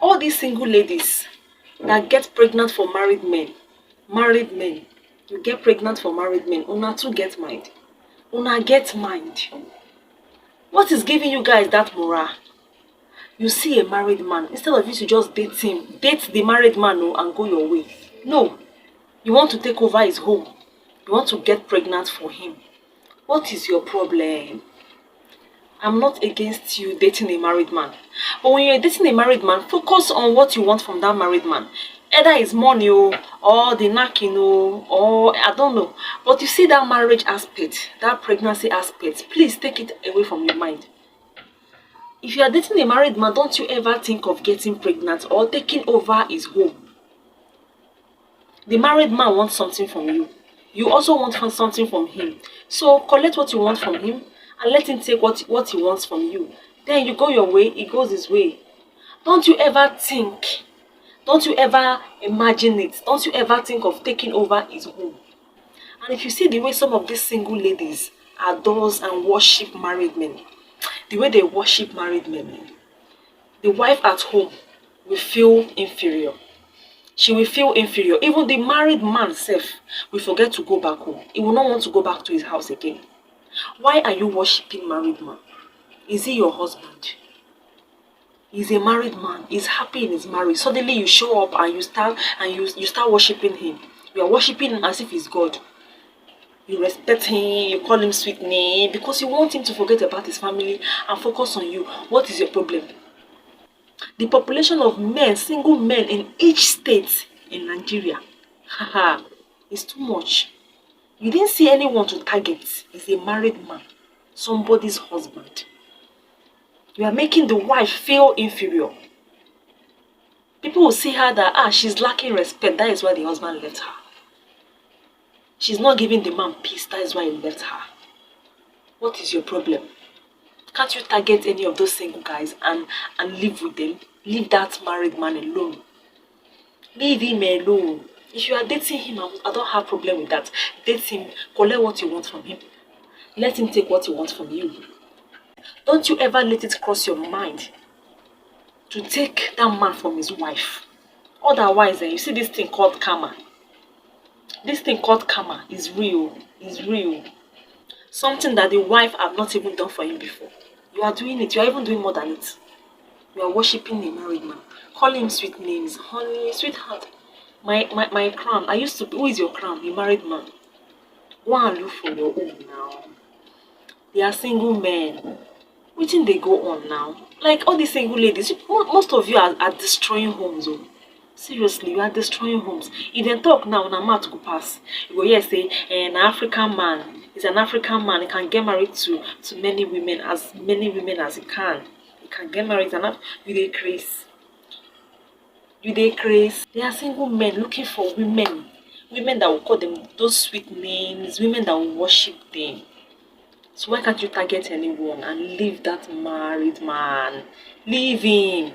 All these single ladies that get pregnant for married men, you get pregnant for married men, una too get mind. Una get mind. What is giving you guys that morale? You see a married man, instead of you to just date him, date the married man and go your way. No, you want to take over his home. You want to get pregnant for him. What is your problem? I'm not against you dating a married man. But when you're dating a married man, focus on what you want from that married man. Either it's money or the knacking or I don't know. But you see that marriage aspect, that pregnancy aspect, please take it away from your mind. If you are dating a married man, don't you ever think of getting pregnant or taking over his home. The married man wants something from you. You also want something from him. So collect what you want from him and let him take what he wants from you. Then you go your way, he goes his way. Don't you ever think, don't you ever imagine it, don't you ever think of taking over his home. And if you see the way some of these single ladies adores and worship married men, the way they worship married men, the wife at home will feel inferior. She will feel inferior. Even the married man self will forget to go back home. He will not want to go back to his house again. Why are you worshiping married man? Is he your husband? He's a married man. He's happy in his marriage. Suddenly you show up and you start worshiping him. You are worshiping him as if he's God. You respect him, you call him sweet name because you want him to forget about his family and focus on you. What is your problem? The population of men, single men in each state in Nigeria, is too much. You didn't see anyone to target. It's a married man, somebody's husband. You are making the wife feel inferior. People will see her that she's lacking respect. That is why the husband left her. She's not giving the man peace. That is why he left her. What is your problem? Can't you target any of those single guys and live with them? Leave that married man alone. Leave him alone. If you are dating him, I don't have problem with that. Date him, collect what you want from him. Let him take what you want from you. Don't you ever let it cross your mind to take that man from his wife. Otherwise, you see this thing called karma. This thing called karma is real. Is real. Something that the wife have not even done for him before. You are doing it. You are even doing more than it. You are worshipping a married man. Calling him sweet names. Honey, sweetheart. My crown. Who is your crown? A married man. Go and look for your own now. They are single men. What thing they go on now? Like all these single ladies, most of you are destroying homes. Oh. Seriously, you are destroying homes. If they talk now, na mouth go pass. You go here say, an African man is an African man. He can get married to many women as he can. He can get married and you dey craze. You dey craze. They are single men looking for women that will call them those sweet names, women that will worship them. So why can't you target anyone and leave that married man? Leave him.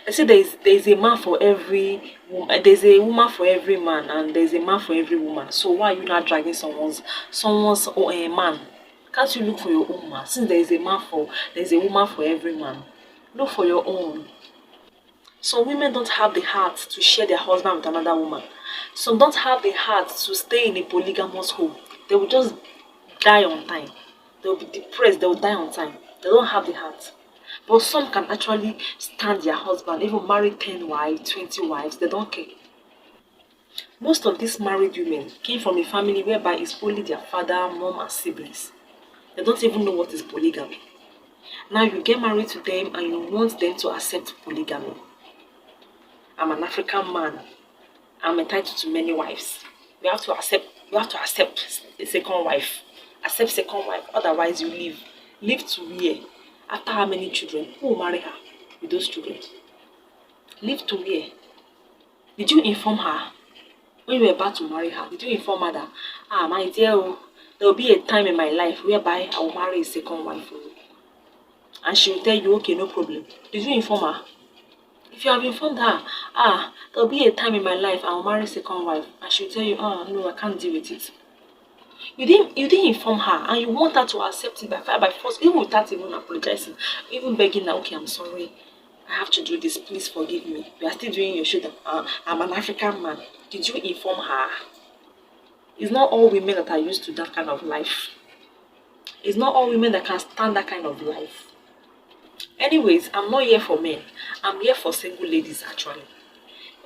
I say there is a man for every woman. There's a woman for every man, and there's a man for every woman. So why are you not dragging someone's man? Can't you look for your own man? Since there's a woman for every man. Look for your own. Some women don't have the heart to share their husband with another woman. Some don't have the heart to stay in a polygamous home. They will just die on time. They will be depressed. They will die on time. They don't have the heart. But some can actually stand their husband, even marry 10 wives, 20 wives. They don't care. Most of these married women came from a family whereby it's only their father, mom, and siblings. They don't even know what is polygamy. Now you get married to them and you want them to accept polygamy. I'm an African man. I'm entitled to many wives. You have to accept a second wife. Accept second wife. Otherwise you leave. Leave to where? After how many children? Who will marry her with those children? Leave to where? Did you inform her when you were about to marry her? Did you inform her that, my dear, there will be a time in my life whereby I will marry a second wife? And she will tell you, okay, no problem. Did you inform her? If you have informed her, there will be a time in my life I will marry a second wife, and she will tell you, no, I can't deal with it. You didn't inform her, and you want her to accept it by force, even without even apologizing, even begging her, okay, I'm sorry. I have to do this, please forgive me. You are still doing your shoulder. I'm an African man. Did you inform her? It's not all women that are used to that kind of life. It's not all women that can stand that kind of life. Anyways, I'm not here for men. I'm here for single ladies actually.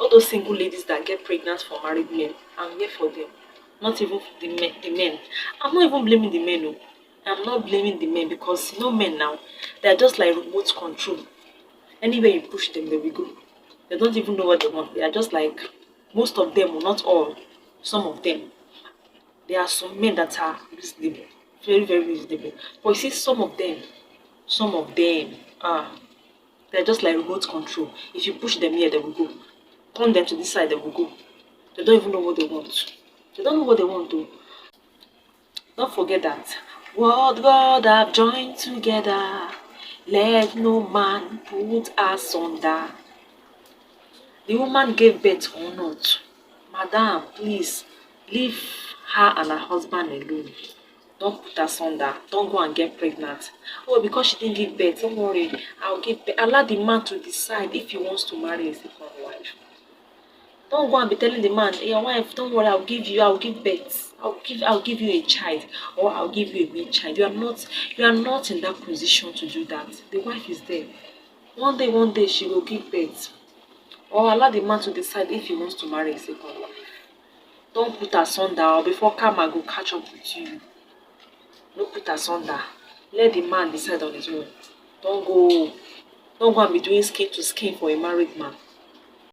All those single ladies that get pregnant for married men, I'm here for them. Not even the men. I'm not even blaming the men. No. I'm not blaming the men because men now, they're just like remote control. Anywhere you push them, they will go. They don't even know what they want. They are just like most of them, well, not all, some of them. There are some men that are reasonable, very, very reasonable. But you see, some of them, they're just like remote control. If you push them here, they will go. Turn them to this side, they will go. They don't even know what they want. They don't know what they want to. Don't forget that. What God have joined together, let no man put asunder. The woman gave birth or not. Madam, please leave her and her husband alone. Don't put asunder. Don't go and get pregnant. Oh, because she didn't give birth, don't worry. I'll give birth. Allow the man to decide if he wants to marry a second wife. Don't go and be telling the man, hey, your wife, don't worry, I'll give birth. I'll give you a child, or I'll give you a male child. You are not in that position to do that. The wife is there. One day she will give birth. Or allow the man to decide if he wants to marry a second wife. Don't put asunder or before karma go catch up with you. Don't put asunder. Let the man decide on his own. Don't go and be doing skin to skin for a married man.